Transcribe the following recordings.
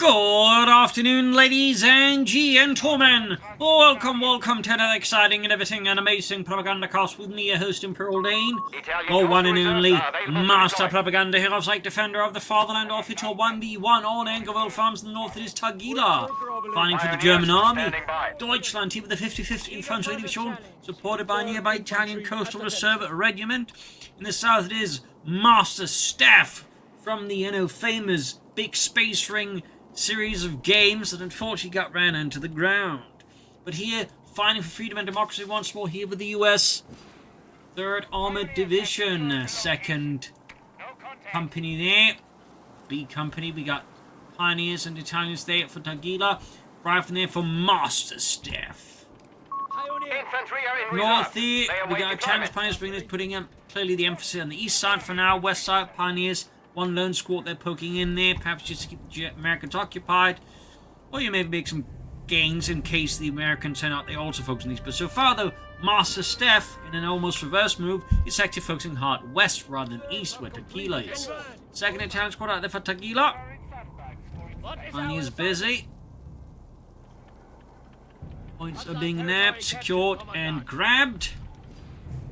Good afternoon, ladies and gentlemen. Welcome to another exciting and everything and amazing Propagandacast with me, your host, Imperial Dane, the one and only Master Propaganda Hero, like defender of the fatherland, officer 1v1 on Angoville farms in the north. It is Tagilla, fighting for the German army. Deutschland, here with the 50-50 Infantry Division, supported by a nearby Italian Coastal Reserve Regiment. In the south, it is Masterstef from the famous Big Space Ring series of games that unfortunately got ran into the ground. But here, fighting for freedom and democracy once more, here with the US 3rd Armoured Division, 2nd Company there. B Company, we got Pioneers and Italians there for Tagilla. Right from there for Masterstef. North here, we got Italians, Pioneers, putting clearly the emphasis on the east side for now. West side, Pioneers. One lone squad they're poking in there, perhaps just to keep the Americans occupied. Or you maybe make some gains in case the Americans turn out they also focus on these. But so far, though, Masterstef, in an almost reverse move, is actually focusing hard west rather than east, where Tagilla is. Second Italian squad out there for Tagilla. Money is busy. Points are being nabbed, secured, and grabbed.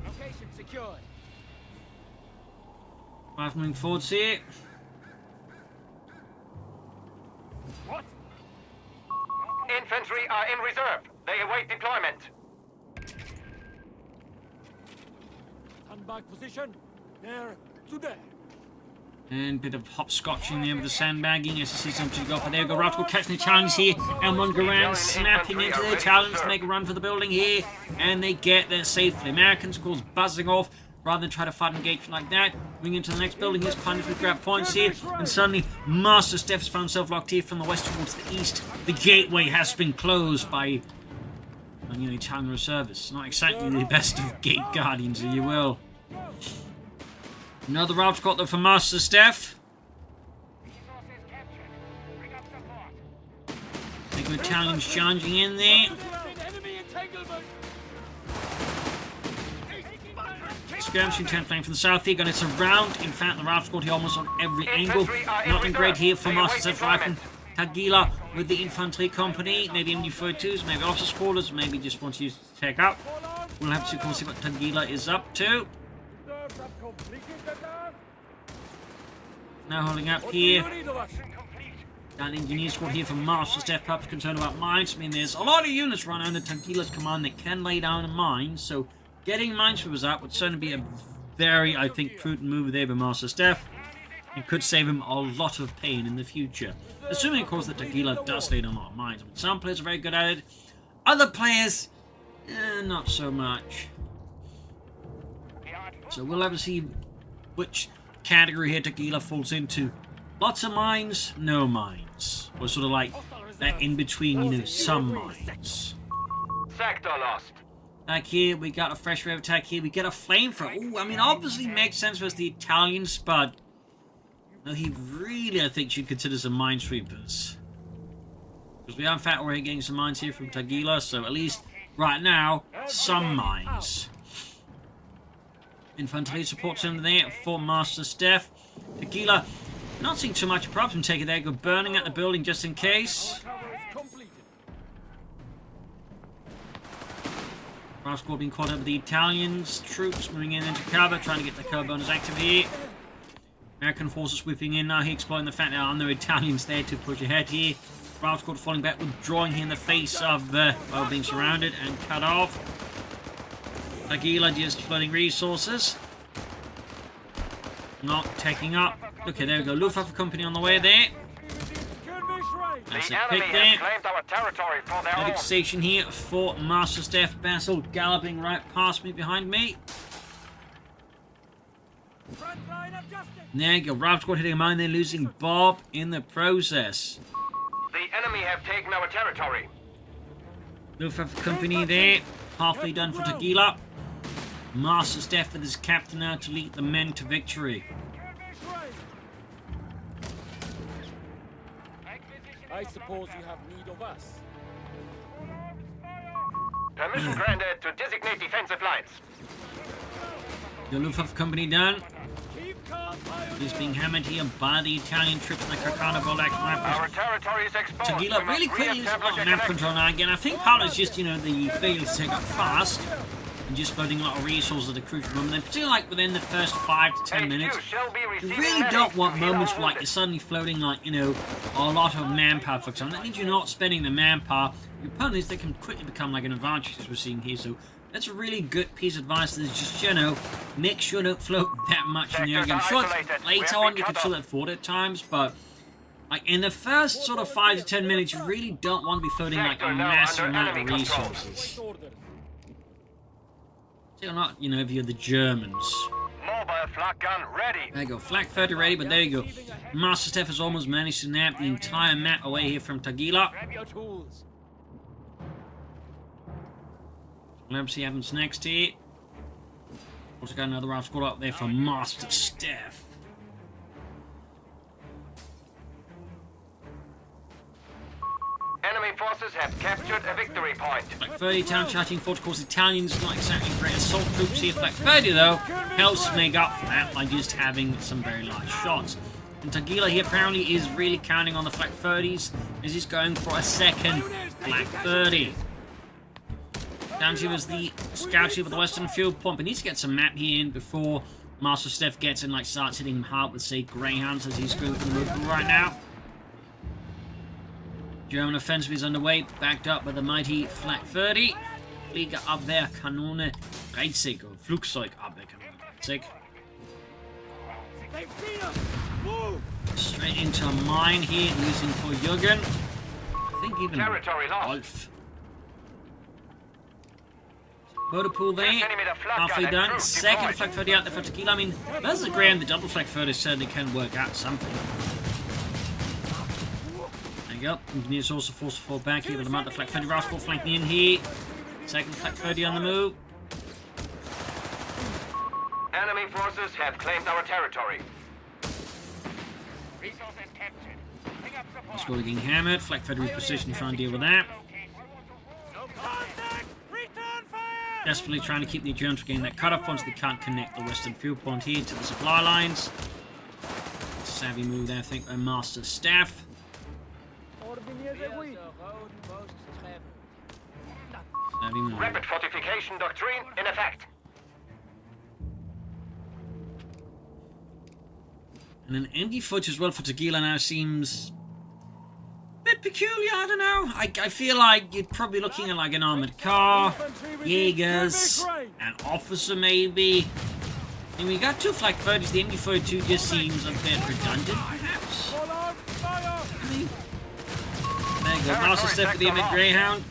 Location secured. Moving forwards here. What? Infantry are in reserve. They await deployment. Stand by position. There to there. And a bit of hopscotching there with the sandbagging as you see something go for there. Go Raftel catching the Italians here. And one Garand snapping into the Italians to make a run for the building here. And they get there safely. Americans, of course, buzzing off. Rather than try to fight engagement like that, moving into the next building, here's Pioneers with grab points here, and suddenly Masterstef has found himself locked here from the west towards the east. The gateway has been closed by Italian reservists. Not exactly the best of gate guardians, if you will. Another route got though for Masterstef. Big Italians charging in there. Skirmishing 10th lane from the south here, going to surround. In fact, the Ralph squad here almost on every angle. Nothing great here for Masterstef right. Tagilla with the infantry company, maybe MD-42s, maybe officer squatters, maybe just want to use to take up. We'll have to, of course, see what Tagilla is up to. Now holding up here. That engineer squad here for Masterstef, perhaps concerned about mines. I mean, there's a lot of units run under Tagilla's command that can lay down a mine, so getting minesweepers out would certainly be a very, I think, prudent move there by Masterstef. It could save him a lot of pain in the future. Assuming, of course, that Tagilla does lay down a lot of mines. But some players are very good at it. Other players, not so much. So we'll have to see which category here Tagilla falls into. Lots of mines, no mines. Or sort of like that in between, some mines. Sector lost. Back here, we got a fresh wave attack here. We get a flamethrower. Ooh, I mean, obviously makes sense for us, the Italians, but he really, I think, should consider some minesweepers. Because we are, in fact, already getting some mines here from Tagilla, so at least right now, some mines. Infantry support center there for Masterstef. Tagilla, not seeing too much problem taking there. Go burning at the building just in case. Ralph squad being caught up with the Italians. Troops moving in into cover, trying to get the cover bonus active here. American forces whipping in now here, exploiting the fact that there are no Italians there to push ahead here. Ralph squad falling back, withdrawing here in the face of being surrounded and cut off. Tagilla just flooding resources. Not taking up. Okay, there we go. Luftwaffe company on the way there. That's a pick there. Medic station here for Masterstef. Basil galloping right past me, behind me. And there you go. Ralph squad hitting a mine there, losing Bob in the process. The enemy have taken our territory. Luftwaffe company there. Halfway done for Tagilla. Masterstef with his captain now to lead the men to victory. I suppose you have need of us. Permission granted to designate defensive lines. The Luftwaffe company done. Keep He's being hammered here by the Italian troops in the Coh3 map. Our territory is exposed. Tagilla We must really quickly has re-establish got a map connection. control now again. I think part of it's just, you know, the failure to take up fast and just loading a lot of resources at a crucial moment. And particularly like within the first 5 to 10 minutes, shall be you receiving really medics don't to want heal moments our where like you're suddenly floating like, you know, a lot of manpower for example. That means you're not spending the manpower. Your opponents, they can quickly become like an advantage as we're seeing here. So that's a really good piece of advice. Is just, you know, make sure don't float that much in the air. I'm sure later on you can fill that forward at times, but like in the first sort of 5 to 10 minutes, you really don't want to be floating like a massive amount of resources. Still not, you know, if you're the Germans. Mobile flak gun ready. There you go, flak 30 ready, but there you go. Masterstef has almost managed to nab the entire map away here from Tagilla. Grab your tools. Let's see what happens next here. Also got another round squad up there for Masterstef. Enemy forces have captured a victory point. Flak 30 Italian charging force, of course, Italians not exactly great assault troops here. Flak 30 though helps make up for that by just having some very large shots. And Tagilla here apparently is really counting on the Flak 30s as he's going for a second Flak 30. Down here is the scout here with the western field point. But needs to get some map here in before Masterstef gets in, like starts hitting him hard with, say, Greyhounds as he's going for the move right now. German offensive is underway, backed up by the mighty Flak 30. Flieger Abwehr Kanone 30, or Flugzeug Abwehr Kanone 30. They've seen us. Move. Straight into a mine here, losing for Jürgen. I think even Territory lost. Wolf. Motor pool there, Yes, enemy the flak halfway gun and done. crew Second deployed. Flak 30 out there for Tagilla. I mean, versus Graham, the double Flak 30 certainly can work out something. There you go. Engineers also forced to fall back here with the Mother Flak 30 Rascal flanking in here. Second Flak 30 on the move. Enemy forces have claimed our territory. Squad getting hammered. Flak 30 repositioned, trying to deal with that. Contact. Return fire. Desperately trying to keep the Germans from getting that cutoff point so they can't connect the western field point here to the supply lines. Savvy move there, I think, by Masterstef. Savvy move. Rapid fortification doctrine in effect. And an empty foot as well for Tagilla now seems a bit peculiar, I don't know. I feel like you're probably looking at like an armored car, Jaegers, an officer maybe. I mean, we got two Flak 30s, the MD-42 just seems a bit redundant, perhaps. Hold on. Fire. I mean, there you go, Masterstef with the Emmett Greyhound.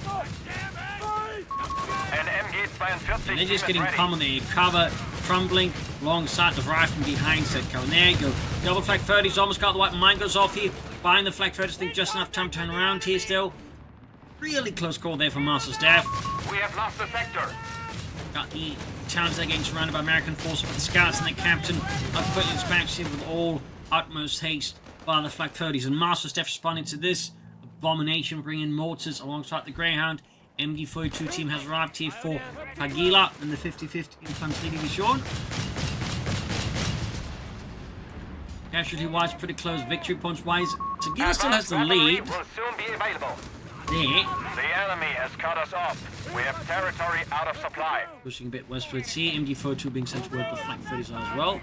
An MG-42 And they're just team getting is ready. pummeled there. Cover crumbling alongside the rifle behind said cover. There you go. Double Flak 30's almost got the white mine goes off here. Buying the Flak 30's, think just enough time to turn around here still. Really close call there for Masterstef. We have lost the sector. Got the Italians there getting surrounded by American forces, but the scouts and the captain are quickly dispatched here with all utmost haste by the Flak 30's. And Masterstef responding to this abomination, bringing mortars alongside the Greyhound. MD-42 team has arrived here for Tagilla and the 50-50 infantry division. Casualty-wise, pretty close. Victory points-wise, Tagilla still has the lead. Will soon be available. There. The enemy has cut us off. We have territory out of supply. Pushing a bit westwards here. MD-42 being sent to work with Flak 30s as well.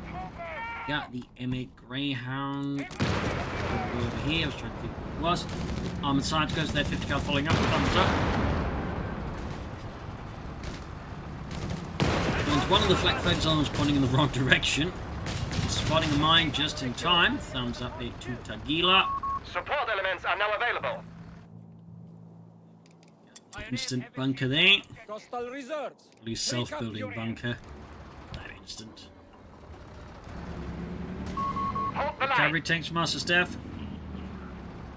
Got the M8 Greyhound over here. I was trying to think what it was. Armored side goes there. 50 cal following up. Thumbs up. And one of the Flak 30s almost pointing in the wrong direction. Spotting a mine just in time. Thumbs up there to Tagilla. Support elements are now available. Instant bunker there. Coastal reserves. At least self-building bunker. That instant. Hold the line. Cavalry tanks from Masterstef.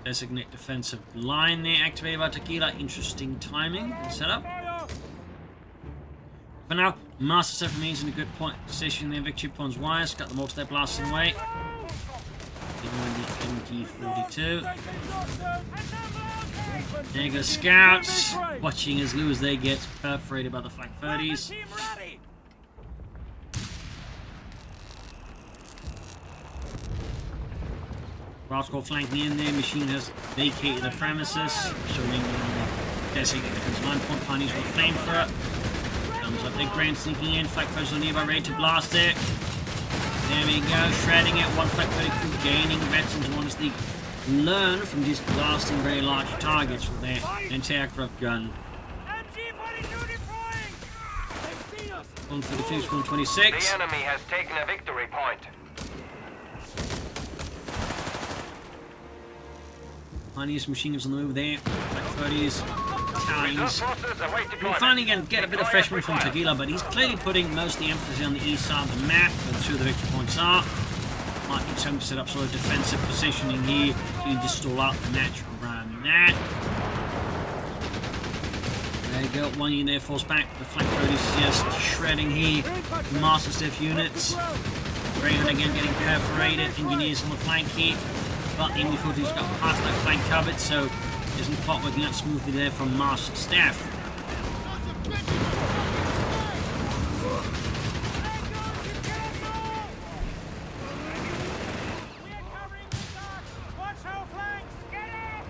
Designate defensive line there. Activated by Tagilla. Interesting timing and setup. Fire. For now, Masterstef remains in a good position there. Victory points wise. Got them all to their blasting way. Even with the MG-42. There go scouts. Watching as Lewis there gets perforated by the Flak 30s. Team ready. Rascal flanking in there. Machine has vacated the premises, showing designated defense line point. Pioneers with a flamethrower. Comes up there, Grant sneaking in. Flak foes are nearby, ready to blast it. There we go, shredding it. One flak foe crew gaining veterans once they learn from just blasting very large targets with their anti-aircraft gun. 136, 126. The enemy has taken a victory point. Pioneers machine guns on the move there. Black 30s, Italians. We're finally going to get a bit of freshman from Tagilla, but he's clearly putting most of the emphasis on the east side of the map, where the two of the victory points are. Might need time to set up sort of defensive positioning here to just stall out the match around that. There you go, one unit there falls back. The flank road is just shredding here. The Masterstef units. Greyhound again getting perforated. Engineers on the flank here. But the enemy forces got part of that flank covered, so isn't quite working out smoothly there from Masterstef.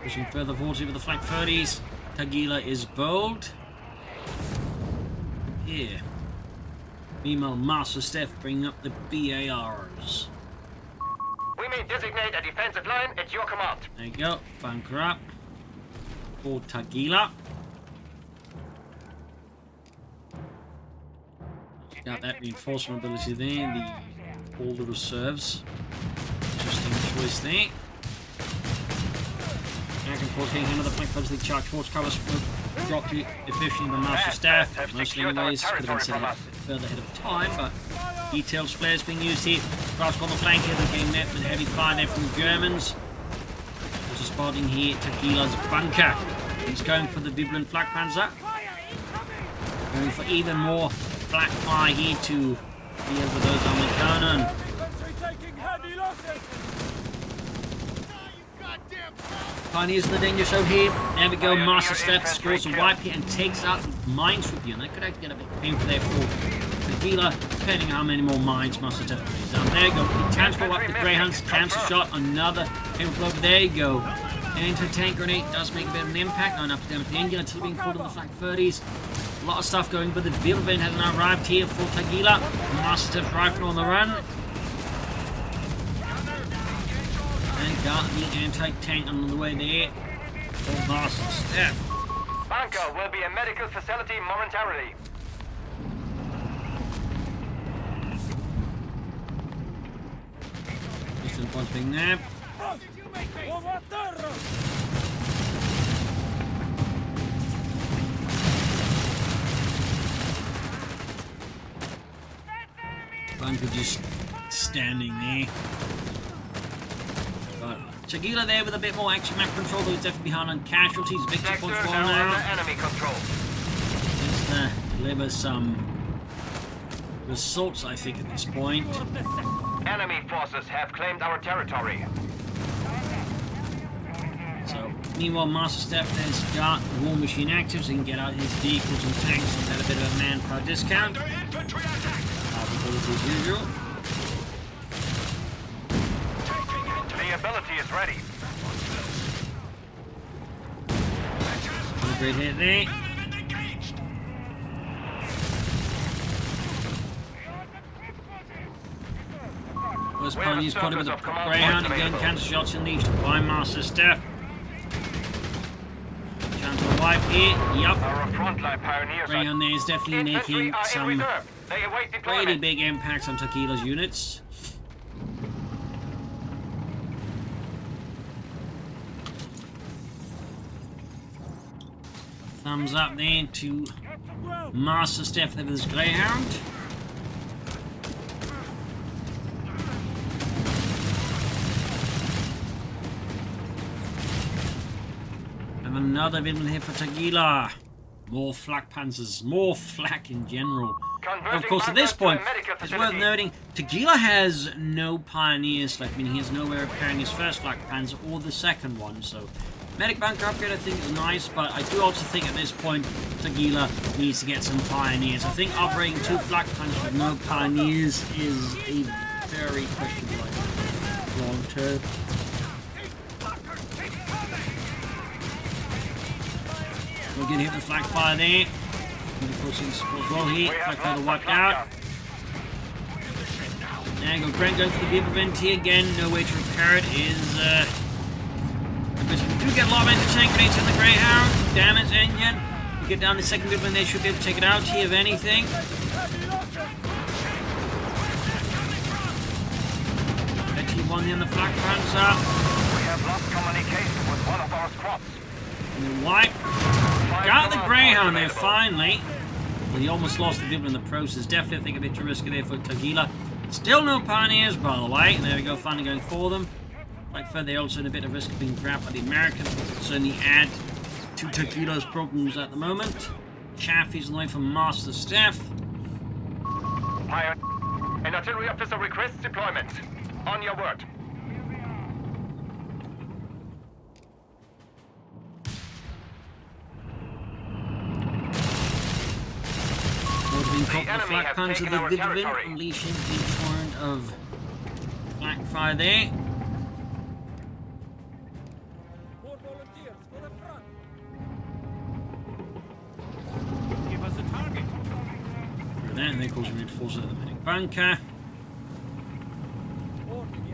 Pushing further forward with the flank 30s. Tagilla is bold. Here. Meanwhile, Masterstef bringing up the BARs. We may designate a defensive line at your command. There you go. Bunker up. For Tagilla. Got that reinforcement ability there. All the reserves. Interesting choice there. American force taking another flank towards the charge force covers dropped to efficiently by Masterstef. Mostly anyways, could have been set up further ahead of time, but detailed flares being used here. Grasp on the flank here, they're getting met with heavy fire there from the Germans. There's a spotting here, Tagilla's bunker. He's going for the Vibrant Flak Panzer. Going for even more flak fire here to deal with those on the cannon. Pioneers in the danger zone here. There we go. Masterstef scores a wipe here and takes out the minesweeper. And that could actually get a bit painful there for Tagilla, depending on how many more mines Masterstef plays down. There you go. He transfer up the Greyhounds. Cancel shot. Another painful blow. There you go. Anti-tank grenade does make a bit of an impact. Not enough to damage the engine until being caught on the flank 30s. A lot of stuff going, but the Vilven has now arrived here for Tagilla. Masterstef's rifle on the run. And got the anti-tank on the way there for Masterstef. Bunker will be a medical facility momentarily. Just one thing there. Bunker just standing there. Tagilla there with a bit more action map control, though it's definitely behind on casualties. Victory points for now. Enemy control. Just deliver some results, I think, at this point. Enemy forces have claimed our territory. So, meanwhile, Masterstef has got War Machine active, so he can get out his vehicles and tanks and get a bit of a manpower discount. As usual. The ability is ready. Great hit there. First Pioneers caught him with a Greyhound again. Cancel shots unleashed by Masterstef. Chance to wipe here. Yup. Our frontline pioneers. Greyhound there is definitely making some They await really deployment. big impacts on Tagilla's units. Thumbs up there to Masterstef there with his Greyhound. And another villain here for Tagilla. More flak panzers, more flak in general. Of course, at this point, it's worth noting, Tagilla has no pioneers left, meaning he has no way of carrying his first flak panzer or the second one, so medic bunker upgrade I think is nice, but I do also think at this point, Tagilla needs to get some pioneers. I think operating 2 flak panzers with no pioneers is a very questionable idea long term. We'll get hit with flak fire there. And of course, as well here, flak fire wiped out. There you go, Grant going for the vehicle vent here again. No way to repair it is. Because we do get a lot of anti-tank grenades in the Greyhound. Damage engine. We get down the second vehicle and they should be able to take it out here, if anything. One in the flak panzer. We have lost communication with one of our squads. And the white got the Greyhound there finally. Well, he almost lost the vehicle in the process. Definitely, I think, a bit too risky there for Tagilla. Still no pioneers, by the way. And there we go, finally going for them. Like for they're also in a bit of risk of being grabbed by the Americans. Certainly add to Tagilla's problems at the moment. Chaffee's on the way from Masterstef. An artillery officer requests deployment. On your word. The flak panzer, the Vivian, unleashing a torrent of flak fire there. More volunteers for the front. Give us a target. Then they cause reinforcers at the medic bunker.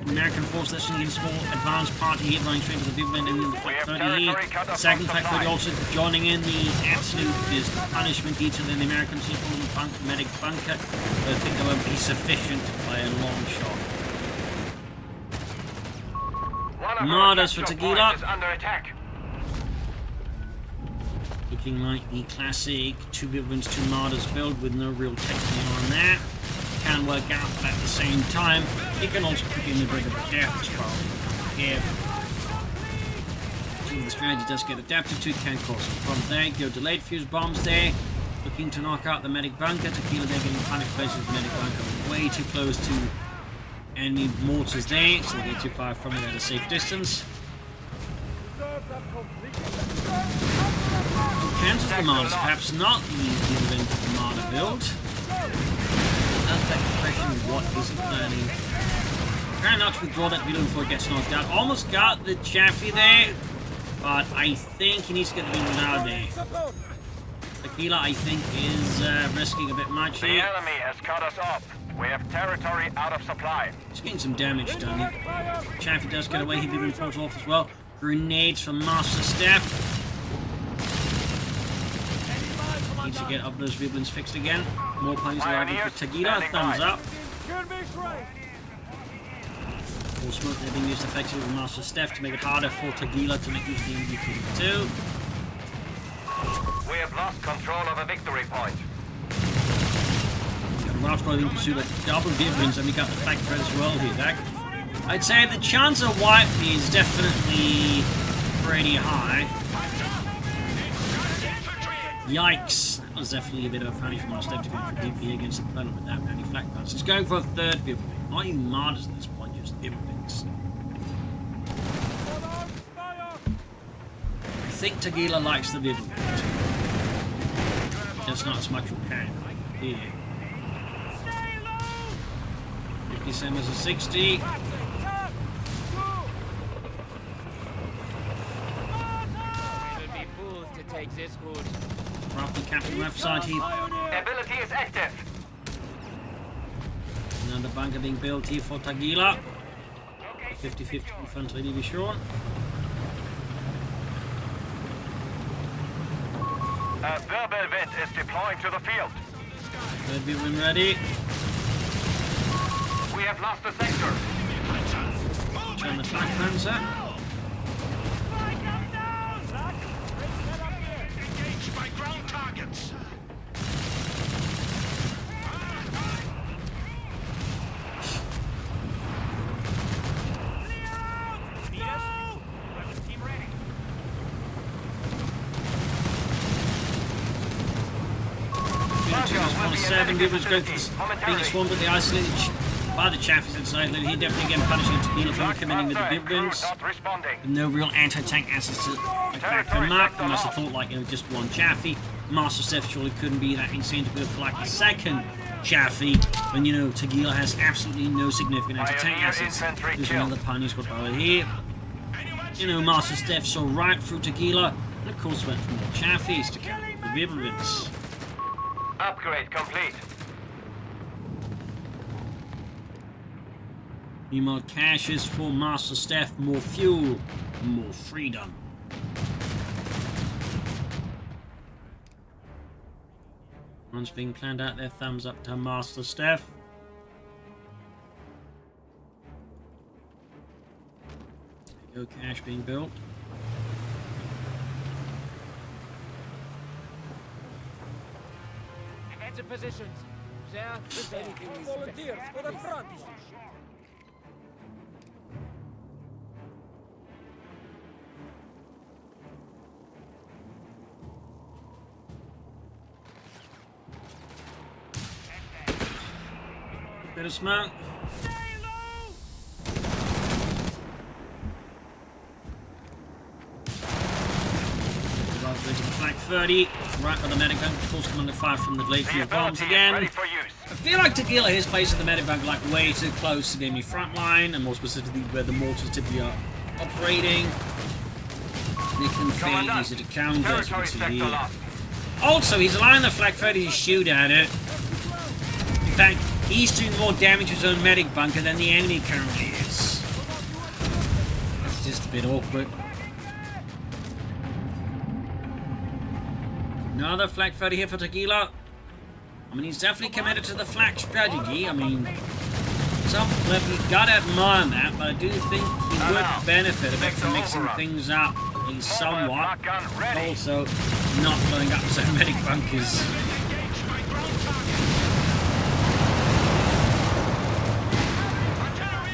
American force listening in a small advanced party here running straight to the Vivian and the flak 30 here. Second flak 30 also joining in the absolute punishment here to the Americans here from the medic bunker. But I think that won't be sufficient by a long shot. Martyrs for Tagilla. Under attack. Looking like the classic 2 Vivians, 2 Martyrs build with no real technique on that. Can work out, but at the same time, it can also put you in a bit of a death spiral. If the strategy does get adapted to, it can cause some problems there. Go delayed fuse bombs there, looking to knock out the medic bunker. Tagilla they're getting panic places with the medic bunker way too close to enemy mortars there, so they get too far from it at a safe distance. Chances the Martyrs, perhaps not the event of the Martyr build. That question, what is he planning? Trying not to withdraw that vehicle before it gets knocked out. Almost got the Chaffee there, but I think he needs to get the vehicle out there. Tagilla, I think, is risking a bit much here. The enemy has cut us off. We have territory out of supply. He's getting some damage done here. Chaffee does get away. He did falls off as well. Grenades from Masterstef. Need to get up those Viblins fixed again. More planes arriving for Tagilla. Thumbs up. More smoke they're being used effectively with Masterstef to make it harder for Tagilla to make use of the MG-42. We have lost control of a victory point. Ralph's going in pursuit of double Viblins, and we got the flak thread as well here, Dak. I'd say the chance of white is definitely pretty high. Yikes. That was definitely a bit of a panic from our step to go for DP against the opponent with that many flak parts. He's going for a third Viblin. Not even Martyrs at this point, just Viblins. I think Tagilla likes the Viblin. Just not as much repair here. 50 semis a 60. Take this route. Roughly capturing left side here. Ability is active. Another bunker being built here for Tagilla. 50-50 infantry division. A verbal vent is deploying to the field. Third Viblin ready. We have lost the sector. Turn the flak panzer. Seven Viblins going for being swarmed with the isolated by the Chaffies inside. He definitely again punishing Tagilla for committing with the Viblins. With no real anti-tank assets to back them up. You must have thought like just one Chaffee. Masterstef surely couldn't be that insane to go for like a second Chaffee when Tagilla has absolutely no significant anti-tank assets. There's another pioneer squad over here. Masterstef saw right through Tagilla. And of course went for more chaffies to counter the Vibrants. Upgrade complete. Meanwhile, caches for Masterstef, more fuel, more freedom. Everyone's being planned out there, thumbs up to Masterstef. There you go, cache being built. Get to positions. There, volunteers for the front. Bit of smoke. Into the flank 30, right by the medic bank. Of course, come under fire from the glade field bombs again. Ready for use. I feel like Tagilla is placing the medic bank like way too close to the enemy front line, and more specifically where the mortars typically are operating. They can fairly easy to counter, as you can see here. Also, he's allowing the flak 30 to shoot at it. In fact, he's doing more damage to his own medic bunker than the enemy currently is. That's just a bit awkward. Another flak 30 here for Tagilla. I mean, he's definitely committed to the flak strategy. I mean, some level you gotta admire that, but I do think he would benefit a bit from mixing things up at least somewhat. Also, not blowing up his own medic bunkers.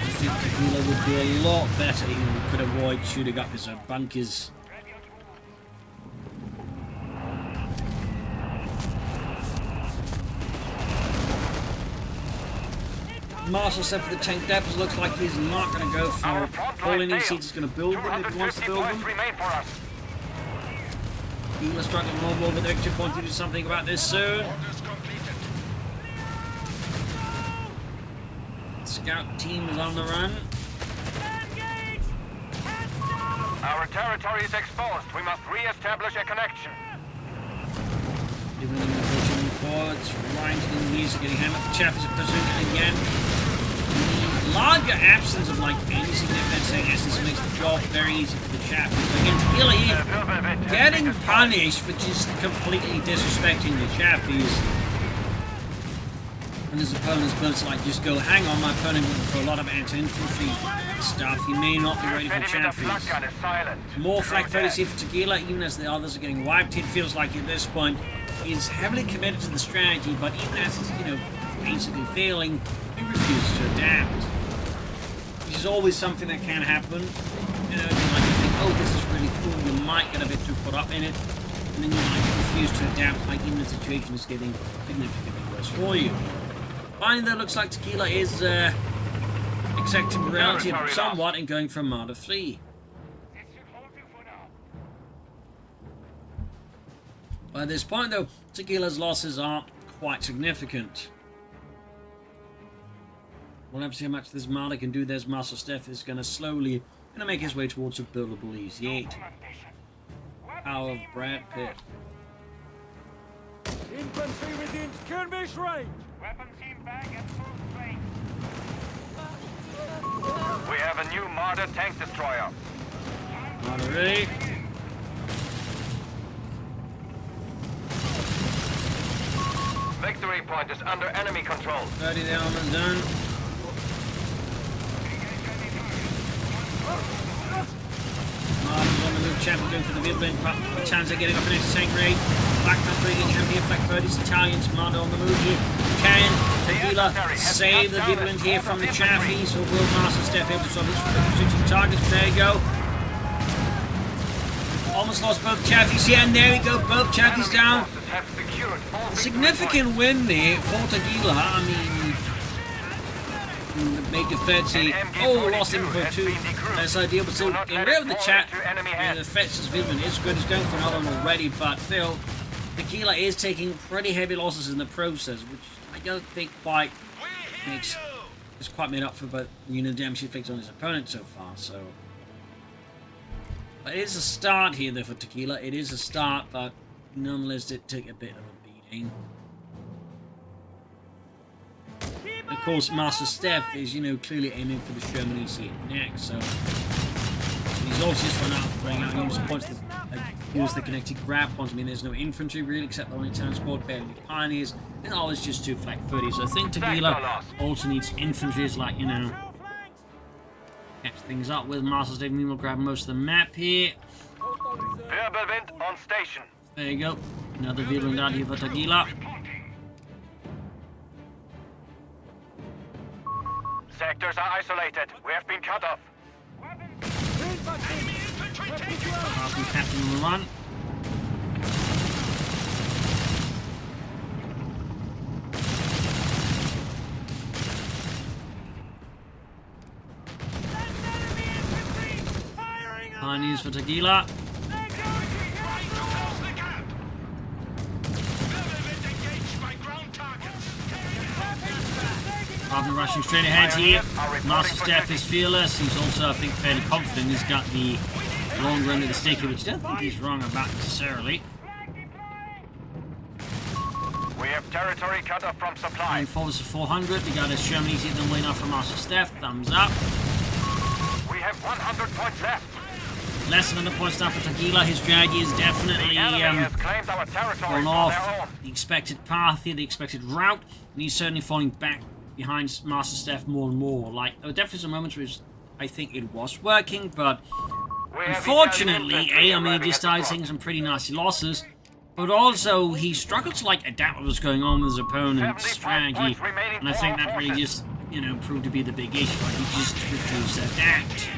I think Tagilla would do a lot better if he could avoid shooting up his own bunkers. Masterstef for the tank depths looks like he's not going to go for all in these seats. He's going to build them if he wants to build them. He's struggling more and more with the victory point to do something about this soon. Scout team is on the run. Our territory is exposed. We must re-establish a connection. Even in the pushing forwards, right to the knees, getting hammered. The chaff is pursuing again. The larger absence of like any significant essence makes the job very easy for the chaff. So again, Tagilla getting punished for just completely disrespecting the chaffies. And his opponent's built to like just go, hang on, my opponent went for a lot of anti-infantry stuff. He may not be ready for chaffies. More flak 30 here for Tagilla, even as the others are getting wiped. It feels like at this point he's heavily committed to the strategy, but even as he's, you know, basically failing, he refuses to adapt. Which is always something that can happen. You know, you think, oh, this is really cool, you might get a bit too caught up in it, and then you might refuse to adapt, like even the situation is getting significantly worse for you. Finally, though, looks like Tagilla is accepting reality somewhat and going for Martyr 3. By this point, though, Tagilla's losses are quite significant. We'll have to see how much this Martyr can do. There's Masterstef is going to slowly make his way towards a buildable Easy 8. Power of Brad Pitt. Infantry within skirmish range. Weapon team back at full strength. We have a new Martyr tank destroyer. Martyr 8. Victory point is under enemy control. 30 the armor's done. Martyr's on the move, champion going for the middle lane. Chanza getting up an anti-tank raid. Black Panther getting empty of Black 30s. Italians, Martyr on the move here. Can Tagilla save the Vibrant here from the chaffies, or will Masterstef able to solve this from the shooting targets? There you go. Almost lost both chaffies here, and there we go, both chaffies down. A significant win there for Tagilla. I mean, Major 30. Oh, lost him for 2. That's ideal, but still, in real of the chat, the Fetz's Vibrant is good. He's going for another one already, but still, Tagilla is taking pretty heavy losses in the process, which I don't think quite is quite made up for, but you know, damage he inflicted on his opponent so far. So It is a start here, though, for Tagilla. It is a start, but nonetheless, it took a bit of a beating. Of course, Masterstef is, clearly aiming for the Sherman EC next, so he's also just run out, throwing out use points that use the connected grab points. I mean, there's no infantry really, except the only transport, barely pioneers, and always just 2 Flak 30. So I think Tagilla also needs infantry, like, catch things up with. Masterstef will grab most of the map here. Wirbelwind on station. There you go. Another Wirbelwind out here for Tagilla. Sectors are isolated. We have been cut off. Awesome captain on the run. Pioneers for Tagilla. Rather than rushing straight ahead here, Masterstef is fearless. He's also, I think, fairly confident. He's got the longer end of the stick, which I don't think he's wrong about necessarily. We have territory cut off from supply. And forwards to 400. We got a Sherman easy then way off from Masterstef. Thumbs up. We have 100 points left. Less than 100 points now for Tagilla. His draggy is definitely gone off the expected path here, the expected route, and he's certainly falling back behind Masterstef more and more. Like, there were definitely some moments where I think it was working, but unfortunately, he started taking some pretty nasty losses, but also he struggled to, like, adapt what was going on with his opponent's strategy, and I think that really just, proved to be the big issue. Like, he just refused to adapt.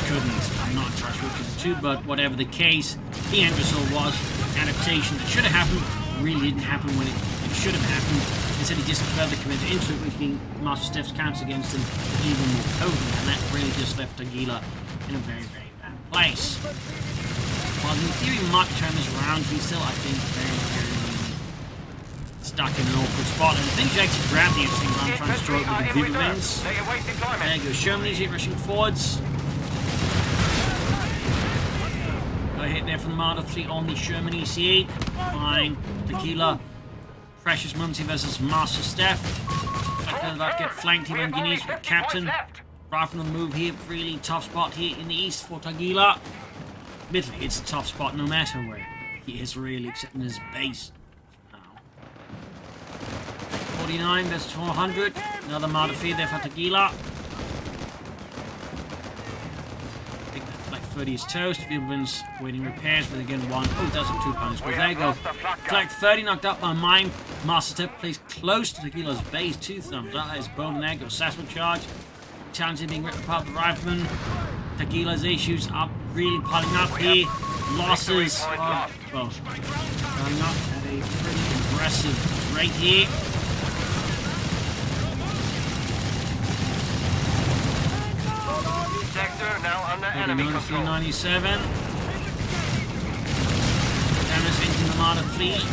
Couldn't. I'm not entirely sure to the two, but whatever the case, the end result was adaptation that should have happened, really didn't happen when it should have happened. Instead, he just further committed into it, making Masterstef's counts against him even more potent, and that really just left Tagilla in a very, very bad place. While in theory might turn this around, he's still, I think, very, very stuck in an awkward spot. And I think he actually grabbed the interesting round trying to destroy it with the Wirbelwinds. There you go, Sherman easy rushing forwards. A hit there from the Marder fleet on the Sherman EC8. Fine. Tagilla. Precious moments here versus Masterstef. About to get flanked here on Guineas with Captain. Right from the move here. Really tough spot here in the east for Tagilla. Admittedly, it's a tough spot no matter where he is really, except in his base. Now. 49 versus 400. Another Marder feed there for Tagilla. 30 is toast. Wirbelwind's waiting repairs, but again, one. Oh, it does have 2 points. But there you go. Flag 30 knocked up by mine. Masterstef plays close to Tagilla's base. 2 thumbs up. That is Golden Egg. Got Sassman charge. Challenging being ripped apart the rifleman. Tagilla's issues are really piling up here. Losses are, well, going up at a pretty aggressive rate here. Now under enemy control. 97. Damage into the Marder fleet.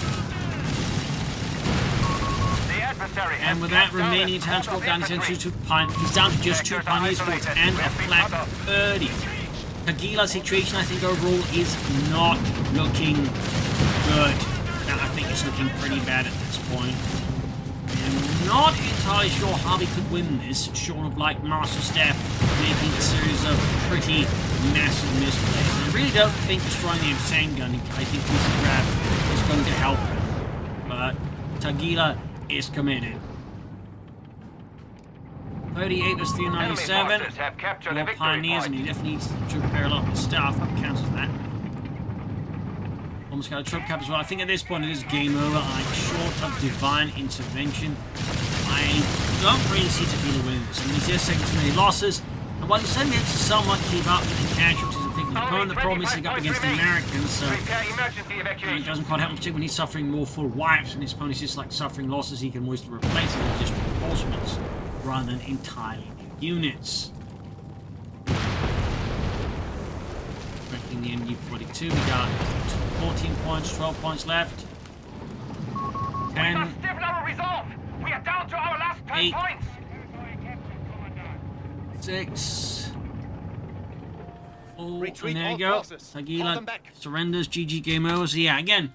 And with that remaining transport down to he's down to just 2 pioneers and a Flak 30. Tagilla's situation, I think, overall is not looking good. Now, I think it's looking pretty bad at this point. I'm not entirely sure how he could win this, short of like Masterstef making a series of pretty massive misplays. And I really don't think destroying the insane gun, I think this grab is going to help him. But Tagilla is committed. 38 is 397. More pioneers, and he definitely needs to repair a lot of his stuff. That counts as that. Almost got a troop cap as well. I think at this point it is game over. Like, short of divine intervention, I don't really see Tagilla winning this. I mean, he's just taking too many losses. And while he's certainly able to somewhat keep up with the casualties and things, his opponent, the problem is he's up against the Americans, so it doesn't quite help, particularly when he's suffering more full wipes, and his opponent's just like suffering losses he can mostly replace it with just reinforcements rather than entirely new units. Breaking the MU-42, we got 14 points, 12 points left. 10. We are down to our last 10 8. points. 6. Oh, Retreat and there you all go. forces. Hold them Tagilla back. surrenders. GG, game over. So yeah, again,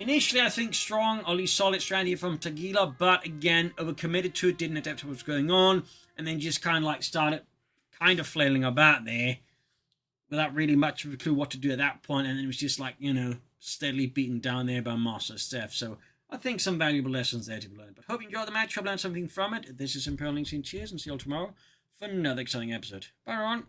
initially I think strong, or at least solid strategy from Tagilla, but again, overcommitted to it, didn't adapt to what's going on, and then just kind of like started kind of flailing about there without really much of a clue what to do at that point, and it was just like, you know, steadily beaten down there by Masterstef. So I think some valuable lessons there to be learned. But hope you enjoyed the match, hope you learned something from it. This is Imperial Links, cheers, and see you all tomorrow for another exciting episode. Bye everyone.